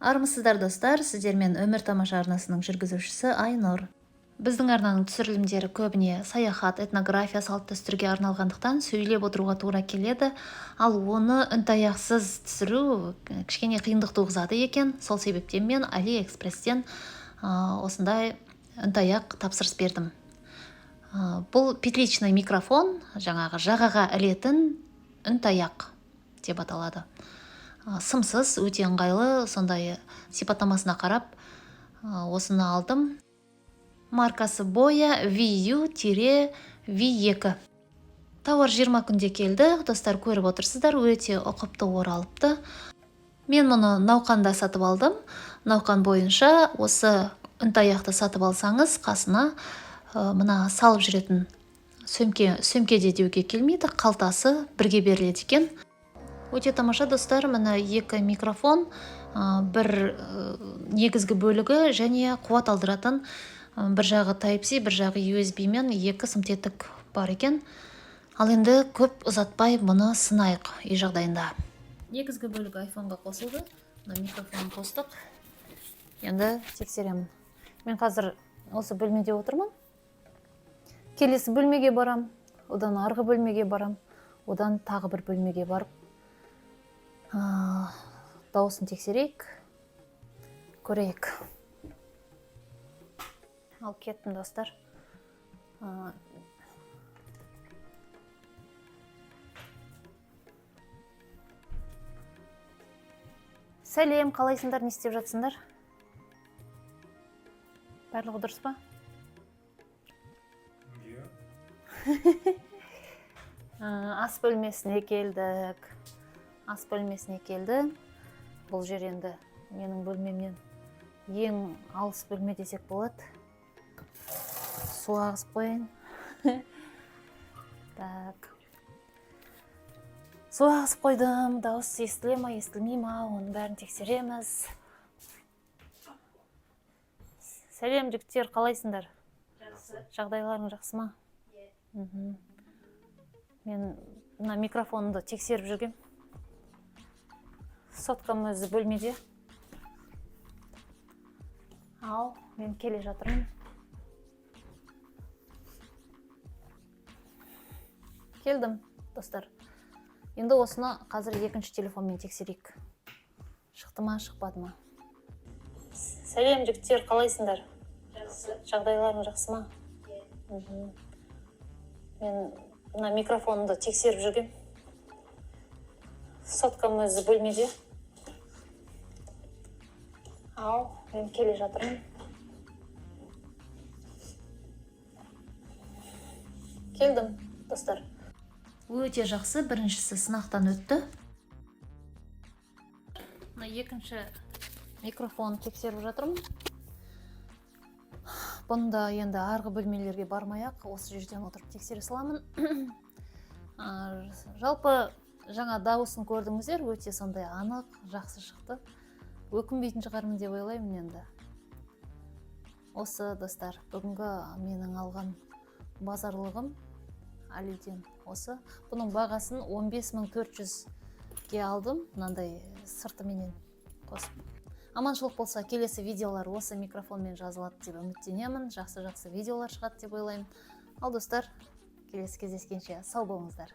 Армысыздар достар, сіздермен Өмір тамаша арнасының жүргізушісі Айнұр. Біздің арнаның түсірілімдері көбіне саяхат, этнография, салт дәстүрге арналғандықтан сөйлеп отыруға тура келеді, ал оны үнтаяқсыз түсіру кішкене қиындық туғызады екен. Сол себептен мен AliExpress'тен осындай үнтаяқ тапсырыс бердім. Бұл петличный микрофон, жаңағы жағаға ілетін үнтаяқ деп аталады. Сымсыз, өте ыңғайлы, сондай сипаттамасына қарап осыны алдым. Маркасы Boya VU-V2. Тауар 20 күнде келді. Достар, көріп отырсыздар, өте ұқыпты оралыпты. Мен мұны науқанда сатып алдым. Науқан бойынша осы үнтаяқты сатып алсаңыз, қасына мына салып жүретін сөмке де деуге келмейді, қалтасы бірге беріледі екен. Өте тамаша достар, мына екі микрофон, бір негізгі бөлігі және қуат алдыратын, бір жағы Type-C, бір жағы USB мен екі сымтетік бар екен. Ал енді көп ұзатпай мұны сынайық үй жағдайында. Негізгі бөлігі iPhone-ға қосылды. Мына микрофон қостық. Енді тексеремін. Мен қазір осы бөлмеде отырмын. Келесі бөлмеге барам, одан арғы бөлмеге барам, одан тағы бір бөлмеге барып дауысын тексерейік, көрейік. Ал кеттім достар. Сәлем, қалайсыңдар, не істеп жатсыңдар? Барлығы дұрыс па? Ас бөлмесіне келдік. Ас бөлмесіне келді. Бұл жер енді менің бөлмемнен ең алыс бөлме десек болады. Су ағызып қойын. Так. Су ағызып қойдым. Дауыс естіле ма, естілмей ма, оның бәрін тексереміз. Сәлем жігіттер, қалайсыңдар? Жақсы. Жағдайларың жақсы ма? Мен мына микрофонды тексеріп жүргем. Соткам өзі бөлмеде. Ал, мен келе жатырмын. Келдім, достар. Енді осыны қазір екінші телефонмен тексерейік. Шықты ма, шықпады ма? Сәлем жігіттер, қалайсыңдар? Жақсы. Жағдайларың жақсы ма? Мен мына микрофонды тексеріп жүргем. Соткам өзі бөлмеде. Ал, мен келе жатырмын. Келдім, достар. Өте жақсы, біріншісі сынақтан өтті. Екінші микрофон тексеріп жатырмын. Бұнда енді арғы бөлмелерге бармай-ақ осы жерден отырып тексере саламын. Жалпы жаңа дауысын көрдіңіздер, өте сондай анық, жақсы шықты. Өкінбейтін шығармын деп ойлаймын енді. Осы достар, бүгінгі менің алған базарлығым Алиден осы. Бұның бағасын 15.400-ге алдым, мынандай сыртыменен қосып. Аманшылық болса, келесі видеолар осы микрофонмен жазылады деп үміттенемін. Жақсы видеолар шығады деп ойлаймын. Ал достар, келесі кездескенше сау болыңыздар.